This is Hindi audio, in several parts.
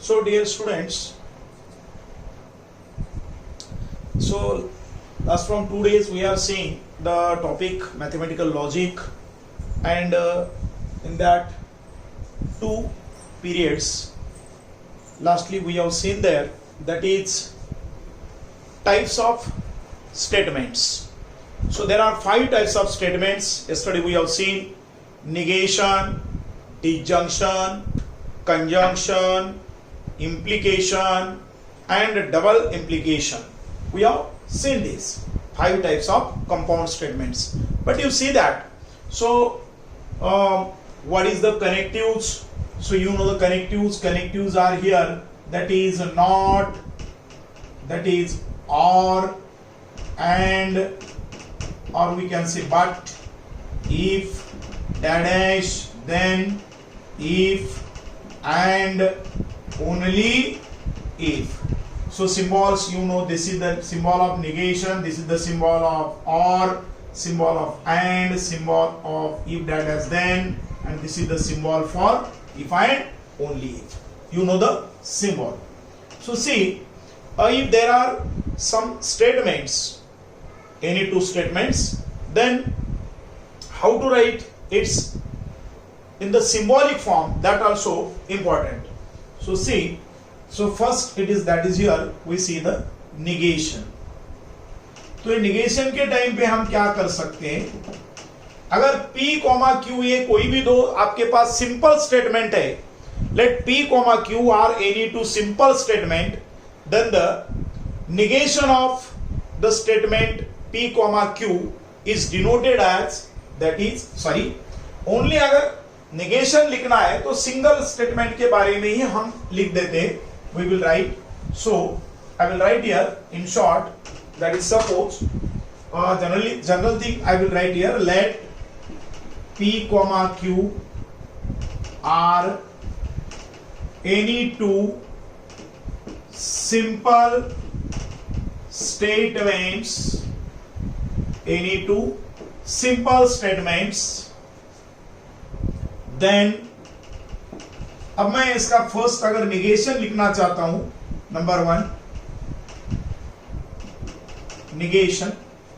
So dear students, so as from 2 days we are seeing the topic mathematical logic, and in that 2 periods lastly we have seen there, that is types of statements. So there are 5 types of statements. Yesterday we have seen negation, disjunction, conjunction, implication and double implication. We have seen these 5 types of compound statements. But you see that, so what is the connectives? So you know the connectives are here, that is not, that is or, and, or we can say but, if, dash, then, if, and, only if. So symbols, you know, this is the symbol of negation, this is the symbol of or, symbol of and, symbol of if, dash, then, and this is the symbol for if and only if. You know the symbol. So see, if there are some statements, any 2 statements, then how to write it's in the symbolic form, that also important. So see, so first it is, that is here we see the negation. तो negation के टाइम पे हम क्या कर सकते हैं, अगर P, Q ये कोई भी दो आपके पास सिंपल स्टेटमेंट है, let P, Q are any 2 simple statement, then the negation of the statement P, Q is denoted as, that is sorry, only अगर negation लिखना है तो सिंगल स्टेटमेंट के बारे में ही हम लिख देते हैं. We will write, so I will write here in short, that is suppose general thing I will write here, let P, Q are any 2 simple statements, any 2 simple statements, then अब मैं इसका फर्स्ट अगर निगेशन लिखना चाहता हूं, number 1 negation.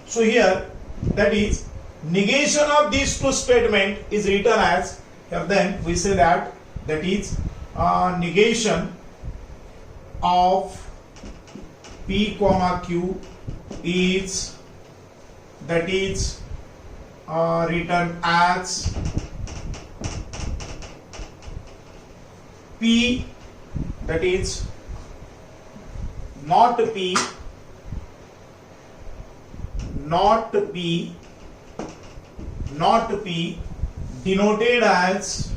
So here, that is negation of these 2 statement is written as, here then we say that, that is negation of P, Q is, that is written as P, that is not P, not P, not P, denoted as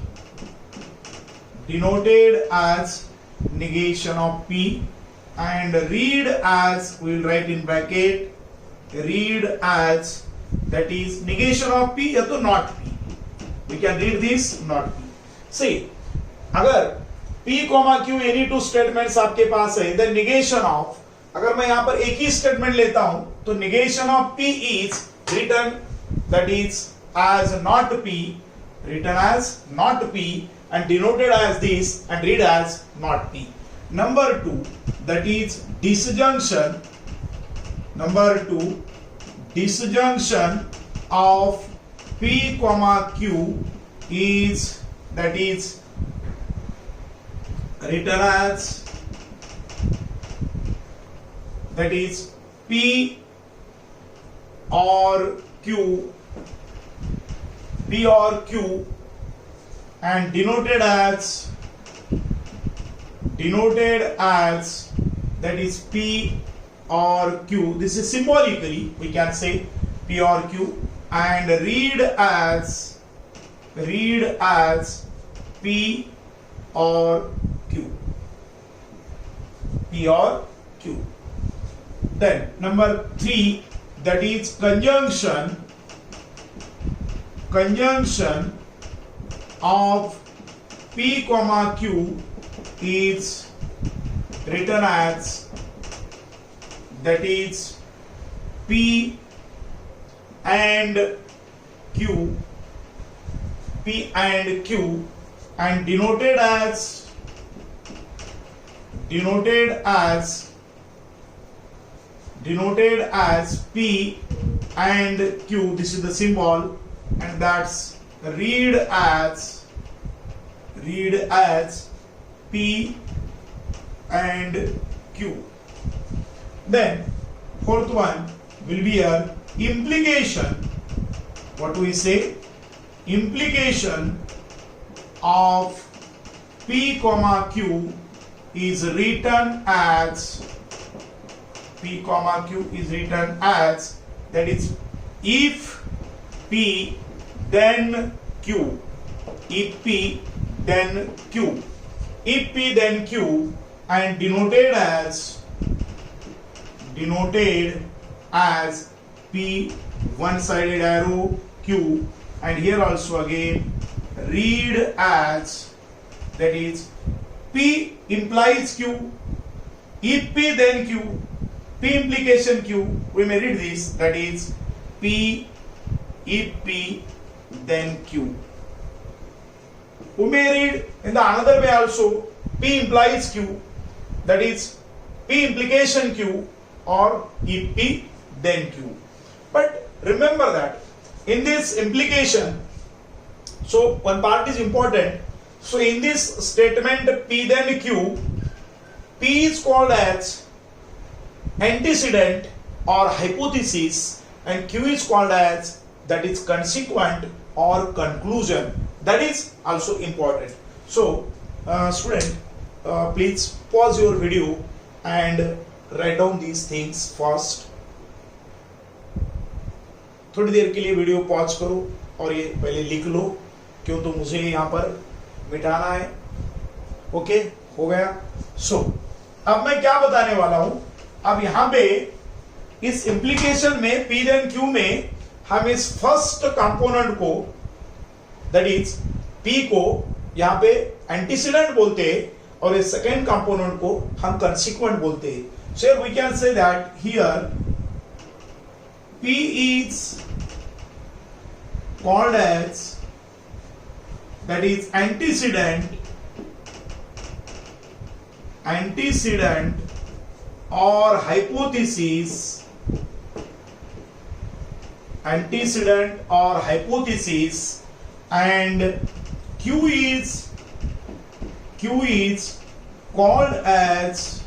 negation of P, and read as, we will write in bracket, read as, that is negation of P या तो not P. We can read this not P. See, अगर P, Q any 2 statements आपके पास है, then negation of, अगर मैं यहां पर एक ही स्टेटमेंट लेता हूं तो negation of P is written, that is as not P, written as not P and denoted as this and read as not P. Number 2, that is disjunction. Number 2, disjunction of P, Q is, that is written as, that is P or Q, P or Q, and denoted as, that is P or Q. This is symbolically we can say P or Q, and read as P or Q, P or Q. Then number 3, that is conjunction of P, Q is written as, that is P and Q, P and Q, and denoted as denoted as P and Q. This is the symbol, and that's read as P and Q. Then fourth one will be a implication. What do we say? Implication of P comma Q is written as P comma Q is written as, that is, if P then Q, if P then Q, if P then Q, and denoted as P one-sided arrow Q, and here also again read as, that is, P implies Q, if P then Q, P implication Q, we may read this, that is P if P then Q. We may read in the another way also, P implies Q, that is P implication Q, or if P then Q. But remember that in this implication, so one part is important. So in this statement P then Q, P is called as antecedent or hypothesis, and Q is called as, that is, consequent or conclusion. That is also important. So student, please pause your video and write down these things first. थोड़ी देर के लिए वीडियो पॉज करो और ये पहले लिख लो, क्यों तो मुझे यहाँ पर मिटाना है. ओके, हो गया. सो अब मैं क्या बताने वाला हूं. अब यहाँ पे इस इंप्लीकेशन में P then Q में हम इस फर्स्ट कंपोनेंट को, दैट इज P को यहाँ पे एंटीसीडेंट बोलते हैं और इस सेकेंड कंपोनेंट को हम कंसिक्वेंट बोलते हैं. So we can say that here P is called as, that is, antecedent or hypothesis, and Q is called as,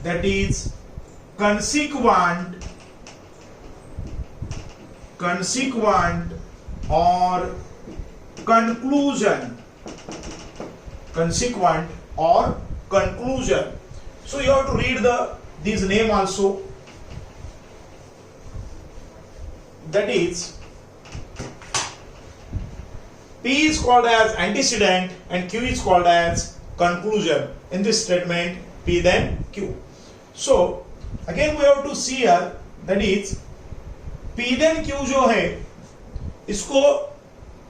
that is, consequent or conclusion. So you have to read this name also. That is, P is called as antecedent and Q is called as conclusion in this statement P then Q. So again we have to see here, that is, P then Q जो है इसको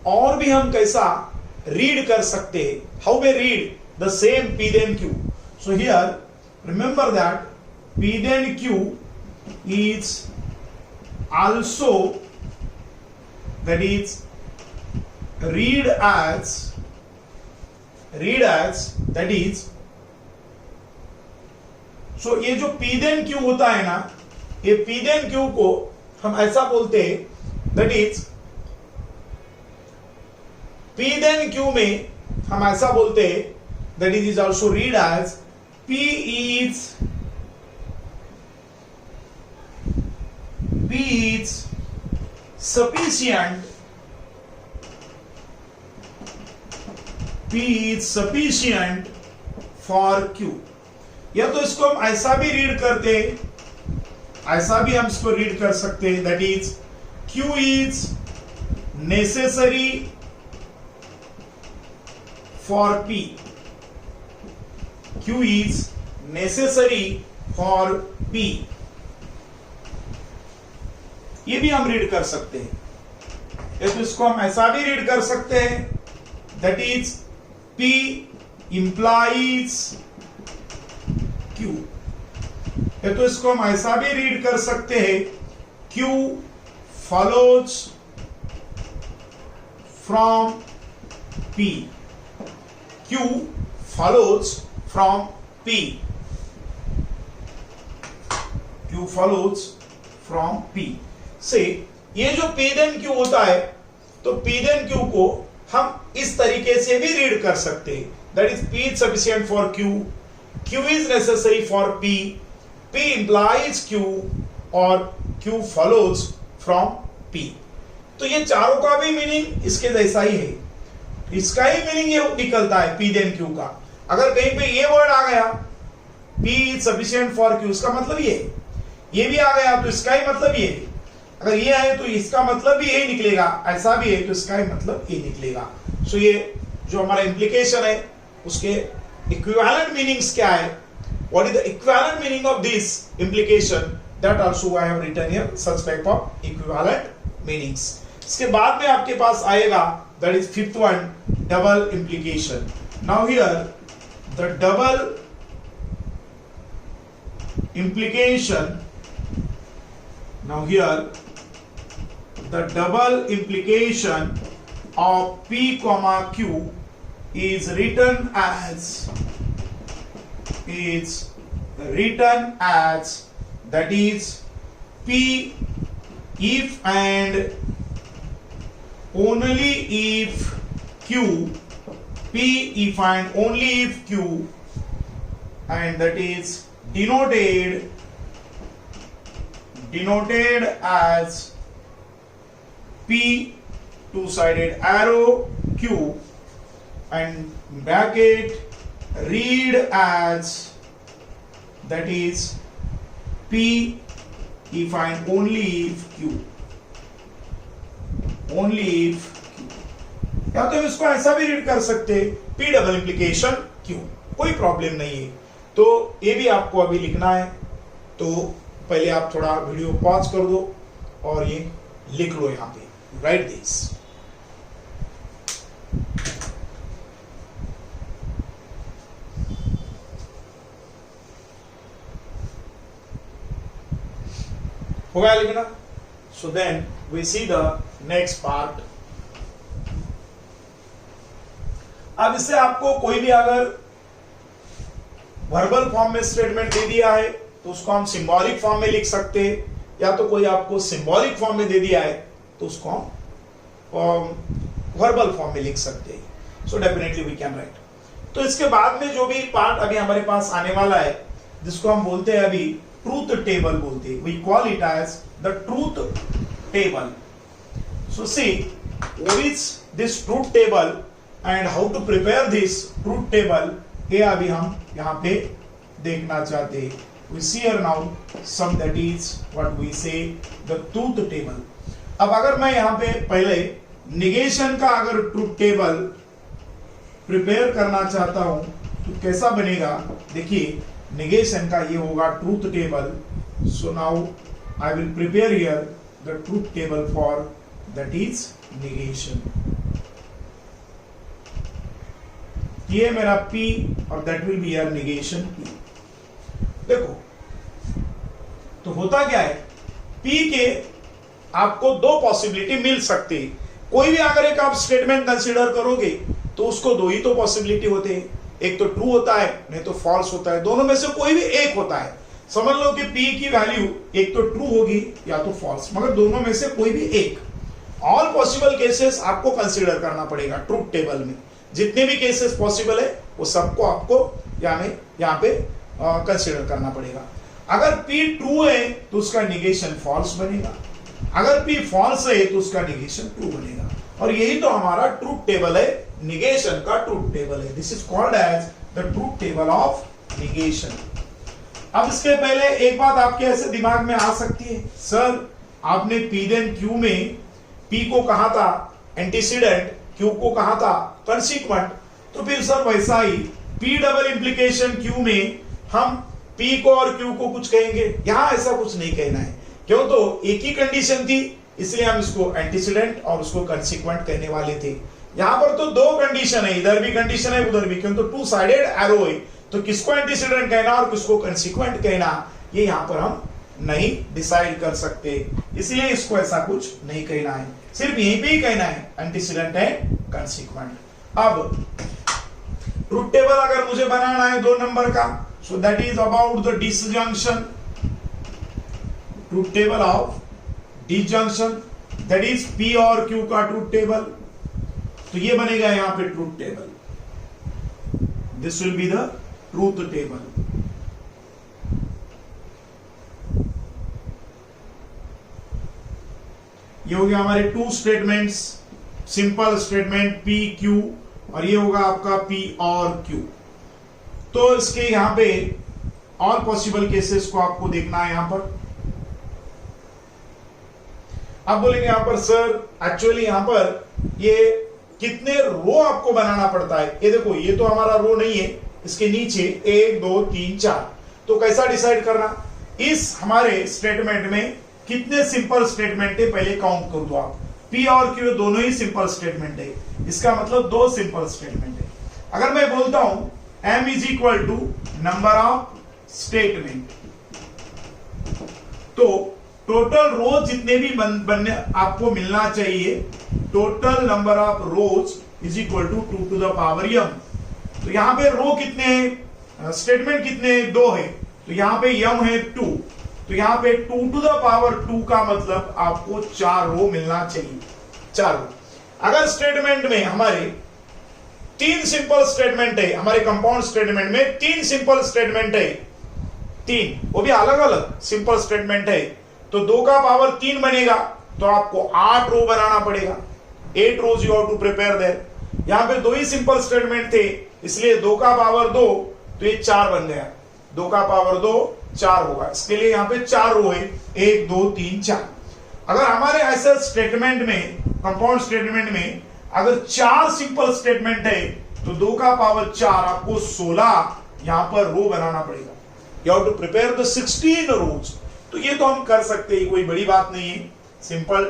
और भी हम कैसा रीड कर सकते हैं. How we read the same P then Q? So here remember that P then Q is also, that is, read as, that is, so ये जो P then Q होता है ना, ये P then Q को हम ऐसा बोलते हैं, that is, P then Q में हम ऐसा बोलते हैं, that is also read as P is sufficient for Q. या तो इसको हम ऐसा भी रीड करते हैं, ऐसा भी हम इसको रीड कर सकते हैं, that is Q is necessary for P. Q is necessary for P. ये भी हम रीड कर सकते हैं. या तो इसको हम ऐसा भी रीड कर सकते हैं, that is P implies Q. या तो इसको हम ऐसा भी रीड कर सकते हैं, Q follows from P. Q follows from P. Q follows from P. से ये जो P then Q होता है, तो P then Q को हम इस तरीके से भी रीड कर सकते हैं. That is P is sufficient for Q. Q is necessary for P. P implies Q और Q follows from P. तो ये चारों का भी मीनिंग इसके जैसा ही है. इसका ही मीनिंग ये निकलता है P then Q का. अगर कहीं पे ये वर्ड आ गया P is sufficient for Q, इसका मतलब ये भी आ गया तो इसका ही मतलब ये. अगर ये है तो इसका मतलब भी यही निकलेगा, ऐसा भी है तो इसका ही मतलब ये निकलेगा. सो ये जो हमारा इंप्लीकेशन है उसके इक्विवेलेंट मीनिंग्स क्या है, what is the equivalent meaning of this implication, that also I have written here such type of equivalent meanings. इसके बाद में आपके पास आएगा that is fifth one, double implication. Now here the double implication. Now here the double implication of P comma Q is written as that is P if and only if Q, P if and only if Q, and that is denoted as P two-sided arrow Q and bracket read as that is P if and only if Q, only if Q. या तो इसको ऐसा भी रीड कर सकते P डबल इंप्लीकेशन Q, कोई प्रॉब्लम नहीं है. तो ये भी आपको अभी लिखना है, तो पहले आप थोड़ा वीडियो पॉज कर दो और ये लिख लो. यहां पे राइट दिस. हो गया लिखना. So then we see the next part. अब इससे आपको कोई भी अगर वर्बल फॉर्म में स्टेटमेंट दे दिया है तो उसको हम सिंबॉलिक फॉर्म में लिख सकते हैं, या तो कोई आपको सिंबॉलिक फॉर्म में दे दिया है तो उसको हम वर्बल फॉर्म में लिख सकते हैं. So definitely we can write. तो इसके बाद में जो भी पार्ट अभी हमारे पास आने वाला है जिसको हम बोलते हैं अभी ट्रूथ टेबल बोलते हैं. We call it as the truth table. So see what is this truth table and how to prepare this truth table, ये अभी हम यहाँ पे देखना चाहते हैं. We see here now some that is what we say the truth table. अब अगर मैं यहाँ पे पहले निगेशन का अगर ट्रूथ टेबल प्रिपेयर करना चाहता हूं तो कैसा बनेगा, देखिए निगेशन का ये होगा truth table. So now I will prepare here the truth table for that is negation. ये मेरा P और that will be your negation P. देखो तो होता क्या है, P के आपको दो पॉसिबिलिटी मिल सकती है. कोई भी अगर एक आप स्टेटमेंट कंसीडर करोगे तो उसको दो ही तो पॉसिबिलिटी होते हैं, एक तो ट्रू होता है नहीं तो फॉल्स होता है. दोनों में से कोई भी एक होता है. समझ लो कि P की वैल्यू एक तो ट्रू होगी या तो फॉल्स, मगर दोनों में से कोई भी एक. ऑल पॉसिबल केसेस आपको कंसीडर करना पड़ेगा ट्रूथ टेबल में. जितने भी केसेस पॉसिबल है वो सबको आपको यहाँ पे कंसीडर करना पड़ेगा. अगर P ट्रू है तो उसका निगेशन फॉल्स बनेगा, अगर P फॉल्स है तो उसका निगेशन ट्रू बनेगा. और यही तो हमारा ट्रूथ टेबल है, निगेशन का ट्रूथ टेबल है. This is called as the truth table of negation. अब इसके पहले एक बात आपके ऐसे दिमाग में आ सकती है, सर आपने P then Q में P को कहा था एंटीसीडेंट, Q को कहा था कंसीक्वेंट, तो फिर सर वैसा ही P डबल इंप्लीकेशन Q में हम P को और Q को कुछ कहेंगे. यहां ऐसा कुछ नहीं कहना है. क्यों, तो एक ही कंडीशन थी इसलिए हम इसको एंटीसीडेंट और उसको कंसीक्वेंट कहने वाले थे. यहां पर तो दो कंडीशन है, इधर भी कंडीशन है उधर भी, क्यों तो टू साइडेड एरो है. तो किसको एंटीसीडेंट कहना और किसको कंसीक्वेंट कहना ये यहां पर हम नहीं डिसाइड कर सकते, इसलिए इसको ऐसा कुछ नहीं कहना है. सिर्फ यहीं पे ही कहना है एंटीसीडेंट एंड कंसीक्वेंट. अब ट्रूथ टेबल अगर मुझे बनाना है 2 नंबर का So that is about the disjunction, truth table of disjunction, that is P और Q का truth table. तो ये बनेगा यहां पे truth table. This will be the truth table. ये हो गया हमारे two statements, simple statement P Q, और ये होगा आपका P और Q. तो इसके यहां पे और पॉसिबल केसेस को आपको देखना है यहां पर. आप बोलेंगे यहां पर सर एक्चुअली यहां पर ये कितने रो आपको बनाना पड़ता है. ये देखो ये तो हमारा रो नहीं है, इसके नीचे 1 2 3 4. तो कैसा डिसाइड करना, इस हमारे स्टेटमेंट में कितने सिंपल स्टेटमेंट है पहले काउंट कर दो आप. P और Q दोनों ही सिंपल स्टेटमेंट है, इसका मतलब दो सिंपल स्टेटमेंट है. अगर मैं बोलता हूं M is equal to number of statement, तो टोटल रोज जितने भी बनने आपको मिलना चाहिए, total number of rows is equal to 2 to the power m. तो यहां पे रो कितने हैं, स्टेटमेंट कितने हैं, 2 है. तो यहां पे m है 2, तो यहां पे 2 टू द पावर 2 का मतलब आपको 4 रो मिलना चाहिए, 4 रो. अगर स्टेटमेंट में हमारे 3 सिंपल स्टेटमेंट है, हमारे कंपाउंड स्टेटमेंट में 3 सिंपल स्टेटमेंट है, 3 वो भी अलग अलग सिंपल स्टेटमेंट है, तो 2 का पावर 3 बनेगा, तो आपको 8 रो बनाना पड़ेगा. 8 rows you have to prepare there. यहां पे 2 ही सिंपल स्टेटमेंट थे, इसलिए 2 का पावर 2, तो ये 4 बन गया. 2 का पावर 2 4 होगा, इसके लिए यहां पे 4 रो है, 1 2 3 4. अगर हमारे ऐसे स्टेटमेंट में, कंपाउंड स्टेटमेंट में अगर 4 सिंपल स्टेटमेंट है, तो 2 का पावर 4 आपको 16 यहां पर रो बनाना पड़ेगा. You have to prepare the 16 rows. तो ये तो हम कर सकते हैं, कोई बड़ी बात नहीं है, सिंपल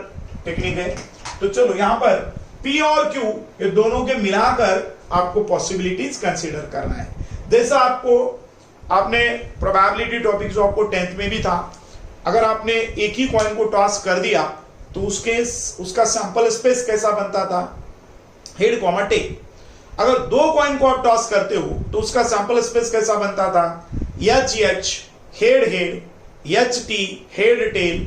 टेक्निक है. तो चलो यहां पर P और Q ये दोनों के मिलाकर आपको पॉसिबिलिटीज कंसीडर करना है. जैसा आपने प्रोबेबिलिटी टॉपिक जो आपको 10th में भी था, अगर आपने एक ही कॉइन को टॉस कर दिया तो उसका सैंपल स्पेस कैसा बनता था, हेड कॉमा टेल. अगर 2 कॉइन को आप टॉस करते हो तो उसका सैंपल स्पेस कैसा बनता था, H H head head, H T head tail,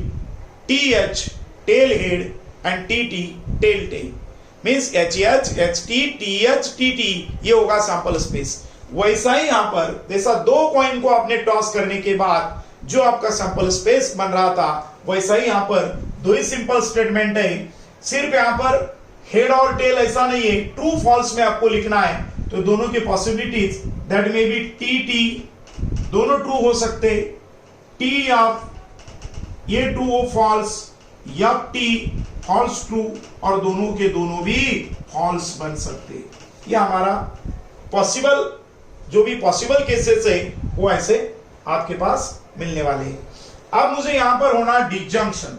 T H tail head and T T tail tail. Means H H T H T T, ये होगा सैंपल स्पेस. वैसा ही यहां पर जैसा 2 कॉइन को आपने टॉस करने के बाद जो आपका सैंपल स्पेस बन रहा था, वैसा ही यहां पर 2 ही सिंपल स्टेटमेंट है. सिर्फ यहां पर हेड और टेल ऐसा नहीं है, ट्रू फॉल्स में आपको लिखना है. तो दोनों की possibilities that may be T T, दोनों ट्रू हो सकते. टी ऑफ ये ट्रू हो फॉल्स, या टी फॉल्स ट्रू, और दोनों के दोनों भी फॉल्स बन सकते. ये हमारा पॉसिबल, जो भी पॉसिबल केसेस है वो ऐसे आपके पास मिलने वाले हैं. अब मुझे यहां पर होना डिसजंक्शन,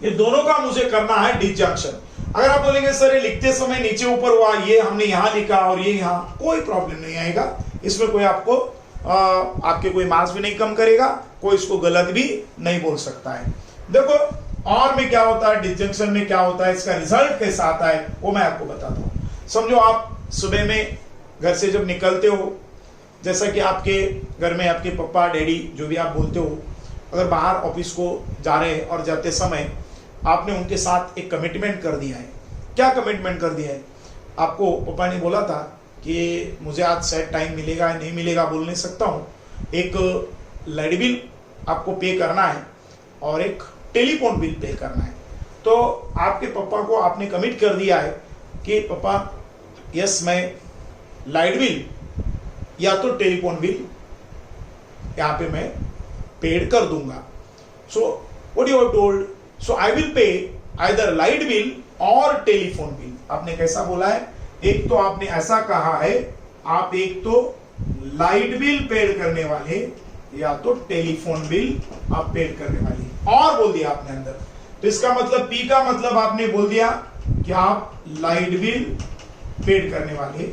ये दोनों का मुझे करना है डिसजंक्शन. अगर आप बोलेंगे सर ये लिखते समय नीचे ऊपर हुआ, ये हमने यहां लिखा और ये यहां, कोई प्रॉब्लम नहीं आएगा इसमें. कोई आपको आपके कोई मार्क्स भी नहीं कम करेगा, कोई इसको गलत भी नहीं बोल सकता है. देखो और में क्या होता है, डिसजंक्शन में क्या होता है, इसका रिजल्ट कैसा आता है वो मैं आपको बताता हूं. समझो आप सुबह में घर से जब निकलते हो, जैसा कि आपके घर में आपके पापा डैडी जो भी आप बोलते हो, अगर बाहर ऑफिस को जा रहे हैं और जाते समय आपने उनके साथ एक कमिटमेंट कर दिया है. क्या कमिटमेंट कर दिया है, आपको पापा ने बोला था कि मुझे आज सेट टाइम मिलेगा नहीं मिलेगा बोल नहीं सकता हूँ, एक लाइट बिल आपको पे करना है और एक टेलीफोन बिल पे करना है. तो आपके पापा को आपने कमिट कर दिया है कि पापा यस मैं लाइट बिल या तो टेलीफोन बिल यहाँ पे मैं पेड कर दूंगा. So what you have told, so I will pay either light bill और टेलीफोन बिल. आपने कैसा बोला है, एक तो आपने ऐसा कहा है आप एक तो लाइट बिल पेड करने वाले या तो टेलीफोन बिल आप पेड करने वाले, और बोल दिया आपने अंदर. तो इसका मतलब पी का मतलब आपने बोल दिया कि आप लाइट बिल पेड करने वाले,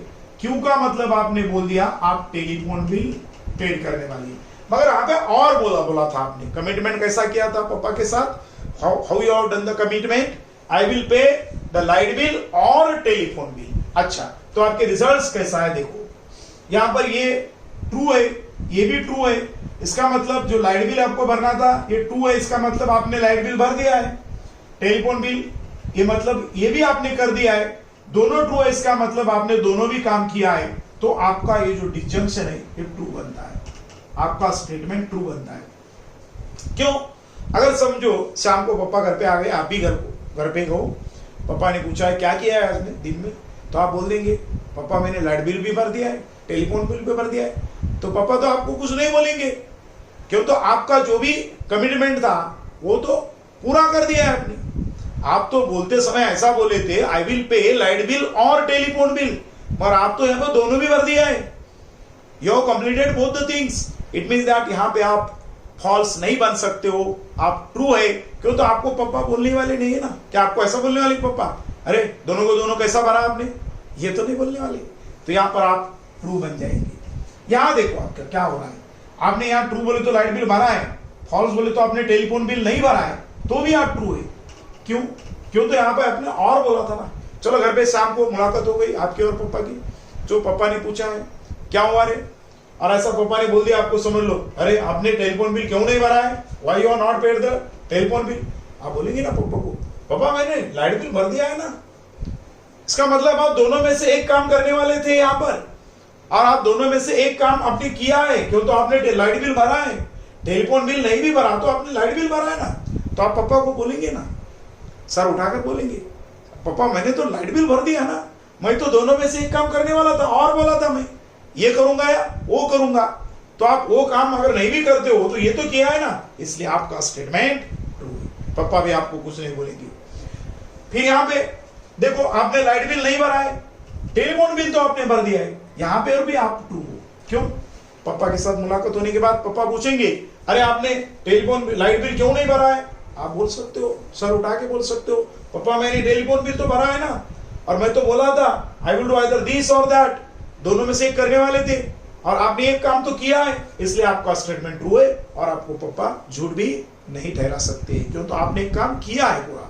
क्यू का मतलब आपने बोल दिया आप टेलीफोन बिल पेड करने वाले. मगर यहां पे और बोला था आपने, कमिटमेंट कैसा किया था पापा के साथ, how you have done the commitment, I will pay the light bill और टेलीफोन बिल. अच्छा, तो आपके रिजल्ट्स कैसा है देखो, यहां पर ये ट्रू है, ये भी ट्रू है। इसका मतलब जो लाइट बिल आपको भरना था ये ट्रू है, इसका मतलब आपने लाइट बिल भर दिया है। टेलीफोन बिल ये मतलब ये भी आपने कर दिया है, दोनों ट्रू है, इसका मतलब आपने दोनों भी काम किया है। तो आपका ये जो डिसजंक्शन है ये ट्रू बनता है, आपका स्टेटमेंट ट्रू बनता है। क्यों? अगर समझो शाम को पापा घर पे आ गए, आप भी घर पे हो, पापा ने पूछा है क्या किया है आज में दिन में, तो आप बोल देंगे पापा मैंने लाइट बिल भी भर दिया है, टेलीफोन बिल भी भर दिया है। तो पापा तो आपको कुछ नहीं बोलेंगे, क्यों? तो आपका जो भी कमिटमेंट था वो तो पूरा कर दिया है आपने। आप तो बोलते समय ऐसा बोले थे I will pay light bill और टेलीफोन बिल, मगर आप तो यहाँ पर दोनों भी भर दिया है। You have completed both the things. It means that यहाँ पे आप फॉल्स नहीं बन सकते हो, आप ट्रू है। क्यों? तो आपको पापा बोलने वाले नहीं है ना, क्या आपको ऐसा बोलने वाले पापा अरे दोनों को दोनों कैसा भरा आपने, ये तो नहीं बोलने वाले। तो यहाँ पर आप ट्रू बन जाएंगे। यहाँ देखो आपका क्या हो रहा है, आपने यहाँ ट्रू बोले तो लाइट बिल भरा है, फॉल्स बोले तो आपने टेलीफोन बिल नहीं भरा है, तो भी आप ट्रू है। क्यों? क्यों? तो यहाँ पे आपने और बोला था ना। चलो घर पे शाम को मुलाकात हो गई आपके और पापा की, जो पापा ने पूछा है क्या हुआ रे, और ऐसा पापा ने बोल दिया आपको, समझ लो अरे आपने टेलीफोन बिल क्यों नहीं भरा है, why you are not paid the telephone bill. आप बोलेंगे ना पापा को पापा मैंने लाइट बिल भर दिया है ना। इसका मतलब आप दोनों में से एक काम करने वाले थे यहाँ पर, और आप दोनों में से एक काम आपने किया है। क्यों? तो आपने लाइट बिल भरा है, टेलीफोन बिल नहीं भी भरा तो आपने लाइट बिल भरा है ना। तो आप पापा को बोलेंगे ना, सर उठाकर बोलेंगे पापा मैंने तो लाइट बिल भर दिया ना, मैं तो दोनों में से एक काम करने वाला था और बोला था मैं ये करूंगा या वो करूंगा। तो आप वो काम अगर नहीं भी करते हो तो ये तो किया है ना, इसलिए आपका स्टेटमेंट ट्रू है। पापा भी आपको कुछ नहीं बोलेंगे। फिर यहाँ पे देखो आपने लाइट बिल नहीं भरा है, टेलीफोन बिल तो आपने भर दिया है, यहाँ पे और भी आप ट्रू हो। क्यों? पापा के साथ मुलाकात होने के बाद पापा पूछेंगे अरे आपने टेलीफोन लाइट बिल क्यों नहीं भरा है, आप बोल सकते हो, सर उठा के बोल सकते हो पापा मैंने टेलीफोन बिल तो भरा है ना, और मैं तो बोला था I will do either this और दैट, दोनों में से एक करने वाले थे, और आपने एक काम तो किया है, इसलिए आपका स्टेटमेंट ट्रू है और आपको पापा झूठ भी नहीं ठहरा सकते, क्यों? तो आपने एक काम किया है पूरा।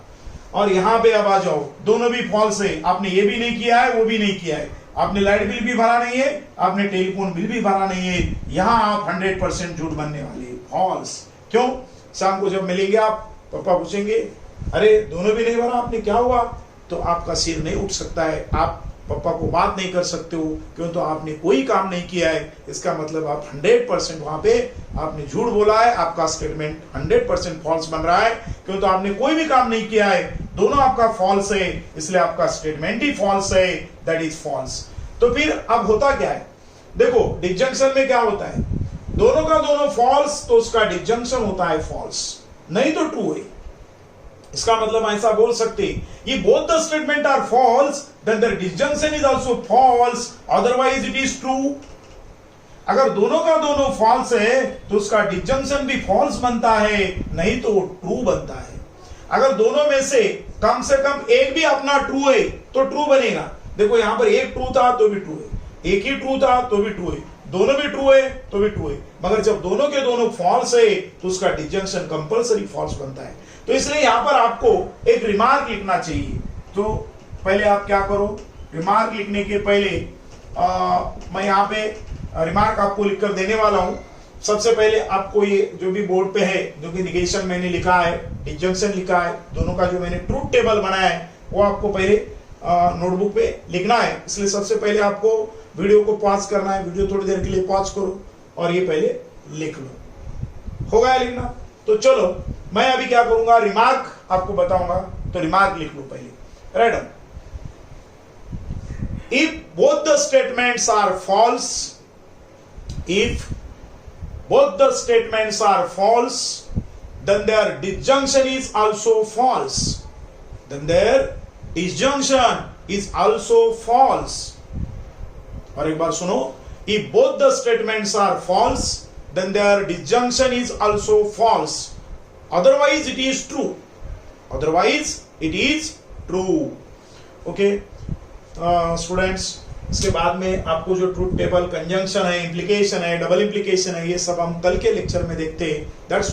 और यहाँ पे अब आ जाओ, दोनों भी फॉल्स है, आपने ये भी नहीं किया है वो भी नहीं किया है, आपने लाइट बिल भी भरा नहीं है, आपने टेलीफोन बिल भी भरा नहीं है, यहाँ आप 100% झूठ बनने वाले, फॉल्स। क्यों? शाम को जब मिलेंगे आप, पापा पूछेंगे अरे दोनों भी नहीं भरा आपने, क्या हुआ, तो आपका सिर नहीं उठ सकता है, आप पापा को बात नहीं कर सकते हो। क्यों? तो आपने कोई काम नहीं किया है, इसका मतलब आप 100% वहां पे आपने झूठ बोला है, आपका स्टेटमेंट 100% फॉल्स बन रहा है। क्यों? तो आपने कोई भी काम नहीं किया है, दोनों आपका फॉल्स है, इसलिए आपका स्टेटमेंट ही फॉल्स है, दैट इज फॉल्स। तो फिर अब होता क्या है, देखो डिसजंक्शन में क्या होता है, दोनों का दोनों फॉल्स तो उसका डिसजंक्शन होता है फॉल्स, नहीं तो ट्रू है। इसका मतलब ऐसा बोल सकते ये both the statement are false then the disjunction is also false, otherwise it is true. अगर दोनों का दोनों फॉल्स है तो उसका डिसजंक्शन भी फॉल्स बनता है, नहीं तो ट्रू बनता है। अगर दोनों में से कम एक भी अपना ट्रू है तो ट्रू बनेगा। देखो यहां पर एक ट्रू था तो भी ट्रू है, एक ही ट्रू था तो भी ट्रू है, दोनों भी ट्रू है तो भी ट्रू है, मगर जब दोनों के दोनों फॉल्स है तो उसका डिसजंक्शन कंपलसरी फॉल्स बनता है। तो इसलिए यहां पर आपको एक रिमार्क लिखना चाहिए। तो पहले आप क्या करो, रिमार्क लिखने के पहले मैं यहाँ पे रिमार्क आपको लिखकर देने वाला हूं। सबसे पहले आपको ये जो भी बोर्ड पे है, जो कि निगेशन मैंने लिखा है, डिसजंक्शन लिखा है, दोनों का जो मैंने ट्रूथ टेबल बनाया है वो आपको पहले नोटबुक पे लिखना है। इसलिए सबसे पहले आपको वीडियो को पॉज करना है, वीडियो थोड़ी देर के लिए पॉज करो और ये पहले लिख लो। हो गया लिखना? तो चलो मैं अभी क्या करूंगा, रिमार्क आपको बताऊंगा, तो रिमार्क लिख लो पहले। Write down, if both the statements are false, if both the statements are false, then their disjunction is also false. Then their disjunction is also false. और एक बार सुनो, if both the statements are false, then their disjunction is also false. Otherwise it is true. Otherwise it is true. Okay, students. इसके बाद में आपको जो ट्रूथ टेबल, कंजंक्शन है, इंप्लीकेशन है, डबल इंप्लीकेशन है, ये सब हम कल के लेक्चर में देखते हैं। दैट्स